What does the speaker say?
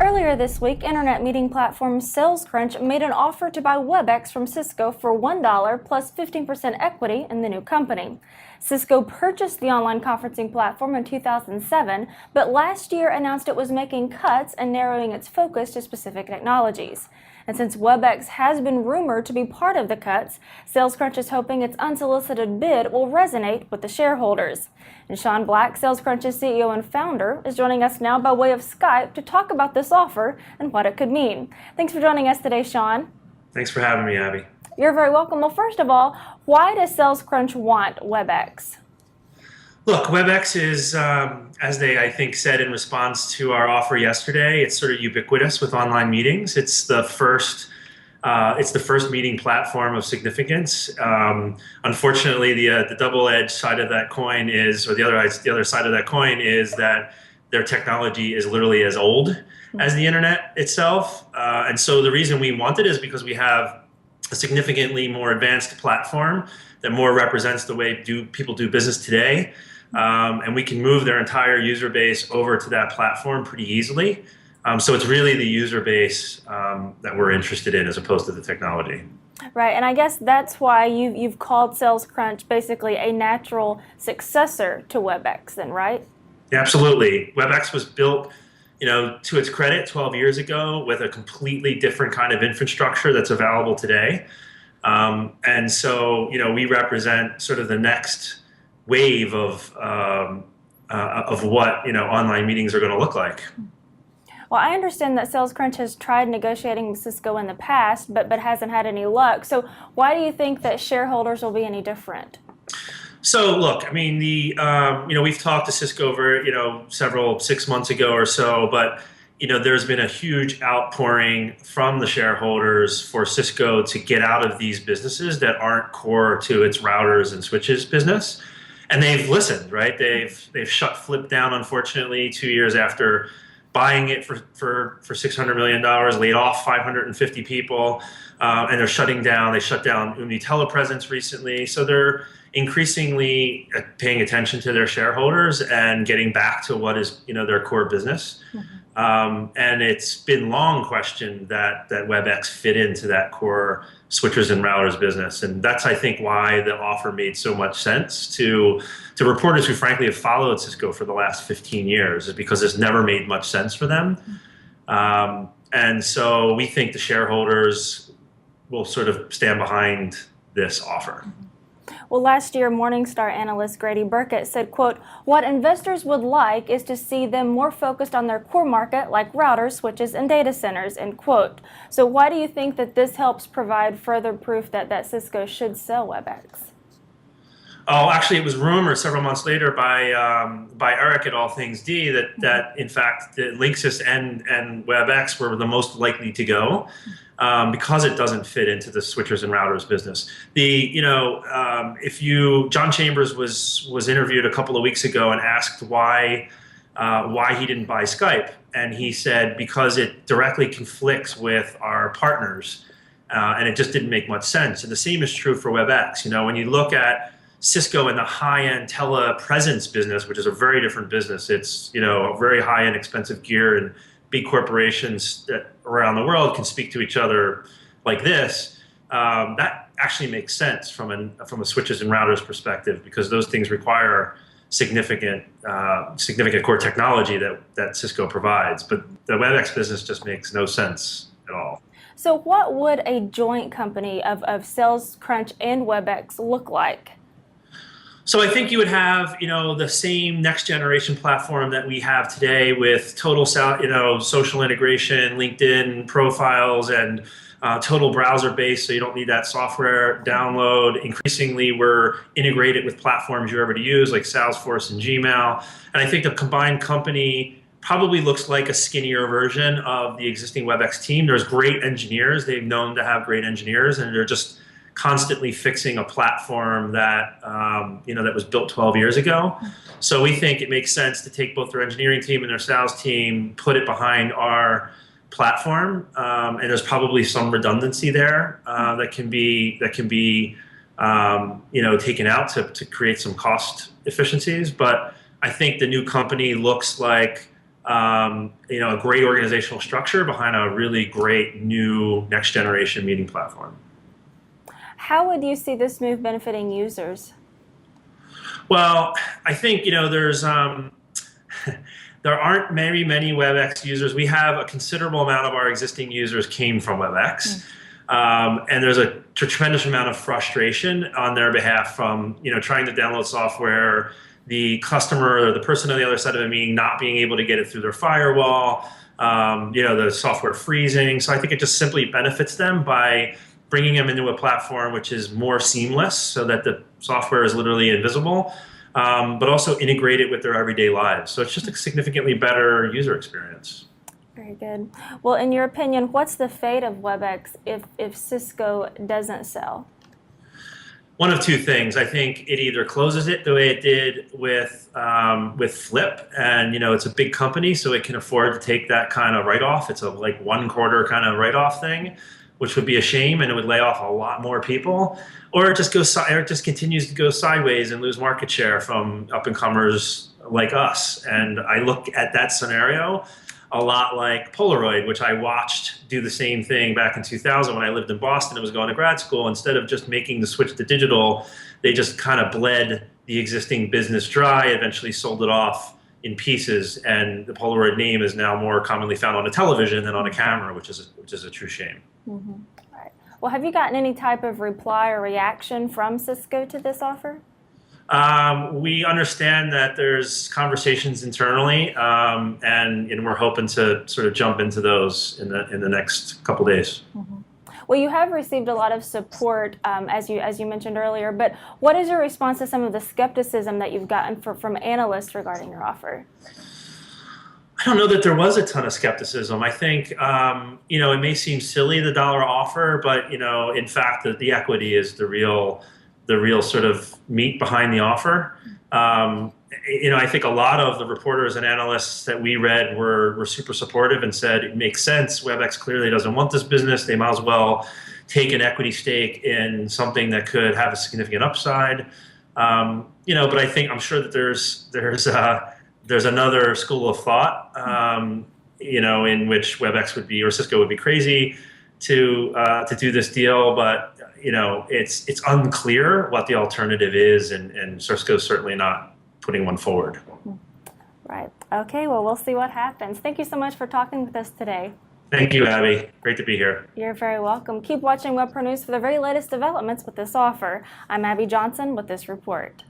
Earlier this week, internet meeting platform SalesCrunch made an offer to buy WebEx from Cisco for $1 plus 15% equity in the new company. Cisco purchased the online conferencing platform in 2007, but last year announced it was making cuts and narrowing its focus to specific technologies. And since WebEx has been rumored to be part of the cuts, SalesCrunch is hoping its unsolicited bid will resonate with the shareholders. And Sean Black, SalesCrunch's CEO and founder, is joining us now by way of Skype to talk about this offer and what it could mean. Thanks for joining us today, Sean. Thanks for having me, Abby. You're very welcome. Well, first of all, why does SalesCrunch want WebEx? Look, WebEx is, as they, I think, said in response to our offer yesterday, it's sort of ubiquitous with online meetings. It's the first meeting platform of significance. Unfortunately, the double-edged side of that coin is, or the other side of that coin is that their technology is literally as old as the internet itself. And so the reason we want it is because we have a significantly more advanced platform that more represents the way people do business today. And we can move their entire user base over to that platform pretty easily. So it's really the user base that we're interested in as opposed to the technology. Right, and I guess that's why you've called SalesCrunch basically a natural successor to WebEx then, right? Yeah, absolutely. WebEx was built, to its credit, 12 years ago with a completely different kind of infrastructure that's available today. And so, we represent sort of the next wave of what, online meetings are going to look like. Well, I understand that SalesCrunch has tried negotiating with Cisco in the past, but hasn't had any luck. So why do you think that shareholders will be any different? So look, I mean, we've talked to Cisco over, 6 months ago or so, but, there's been a huge outpouring from the shareholders for Cisco to get out of these businesses that aren't core to its routers and switches business. And they've listened, right? They've shut Flip down, unfortunately, 2 years after buying it for $600 million, laid off 550 people, and they're shutting down. They shut down Umni Telepresence recently. So they're increasingly paying attention to their shareholders and getting back to what is, their core business. And it's been long questioned that WebEx fit into that core switchers and routers business. And that's, I think, why the offer made so much sense to reporters who frankly have followed Cisco for the last 15 years, is because it's never made much sense for them. And so we think the shareholders will sort of stand behind this offer. Well, last year, Morningstar analyst Grady Burkett said, quote, "What investors would like is to see them more focused on their core market like routers, switches, and data centers," end quote. So why do you think that this helps provide further proof that Cisco should sell WebEx? Oh, actually, it was rumored several months later by Eric at All Things D that in fact the Linksys and WebEx were the most likely to go because it doesn't fit into the switchers and routers business. John Chambers was interviewed a couple of weeks ago and asked why he didn't buy Skype, and he said because it directly conflicts with our partners, and it just didn't make much sense. And the same is true for WebEx. When you look at Cisco in the high-end telepresence business, which is a very different business. It's, a very high-end expensive gear, and big corporations that around the world can speak to each other like this. That actually makes sense from a switches and routers perspective, because those things require significant core technology that Cisco provides. But the WebEx business just makes no sense at all. So what would a joint company of SalesCrunch and WebEx look like? So I think you would have, the same next generation platform that we have today with total, social integration, LinkedIn profiles, and total browser base, so you don't need that software download. Increasingly, we're integrated with platforms you're ever to use, like Salesforce and Gmail. And I think the combined company probably looks like a skinnier version of the existing WebEx team. There's great engineers. They've known to have great engineers, and they're just constantly fixing a platform that that was built 12 years ago. So we think it makes sense to take both their engineering team and their sales team, put it behind our platform, and there's probably some redundancy there that can be taken out to create some cost efficiencies. But I think the new company looks like a great organizational structure behind a really great new next generation meeting platform. How would you see this move benefiting users? Well, I think there's there aren't many WebEx users. We have a considerable amount of our existing users came from WebEx. And there's a tremendous amount of frustration on their behalf from trying to download software, the customer or the person on the other side of the meeting not being able to get it through their firewall, the software freezing. So I think it just simply benefits them by bringing them into a platform which is more seamless so that the software is literally invisible, but also integrated with their everyday lives. So it's just a significantly better user experience. Very good. Well, in your opinion, what's the fate of WebEx if Cisco doesn't sell? One of two things. I think it either closes it the way it did with Flip, and it's a big company, so it can afford to take that kind of write-off. It's a like 1 quarter kind of write-off thing, which would be a shame, and it would lay off a lot more people. Or it just continues to go sideways and lose market share from up-and-comers like us. And I look at that scenario a lot like Polaroid, which I watched do the same thing back in 2000 when I lived in Boston and was going to grad school. Instead of just making the switch to digital, they just kind of bled the existing business dry, eventually sold it off in pieces, and the Polaroid name is now more commonly found on a television than on a camera, which is a true shame. Mm-hmm. Right. Well, have you gotten any type of reply or reaction from Cisco to this offer? We understand that there's conversations internally, and we're hoping to sort of jump into those in the next couple days. Mm-hmm. Well, you have received a lot of support, as you mentioned earlier, but what is your response to some of the skepticism that you've gotten from analysts regarding your offer? I don't know that there was a ton of skepticism. I think, it may seem silly, the dollar offer, but, in fact, the equity is the real sort of meat behind the offer. I think a lot of the reporters and analysts that we read were super supportive and said it makes sense. WebEx clearly doesn't want this business. They might as well take an equity stake in something that could have a significant upside. But I think I'm sure that there's another school of thought, in which WebEx would be or Cisco would be crazy to do this deal, but it's unclear what the alternative is, and Cisco's certainly not putting one forward. Right. Okay. Well, we'll see what happens. Thank you so much for talking with us today. Thank you, Abby. Great to be here. You're very welcome. Keep watching WebPro News for the very latest developments with this offer. I'm Abby Johnson with this report.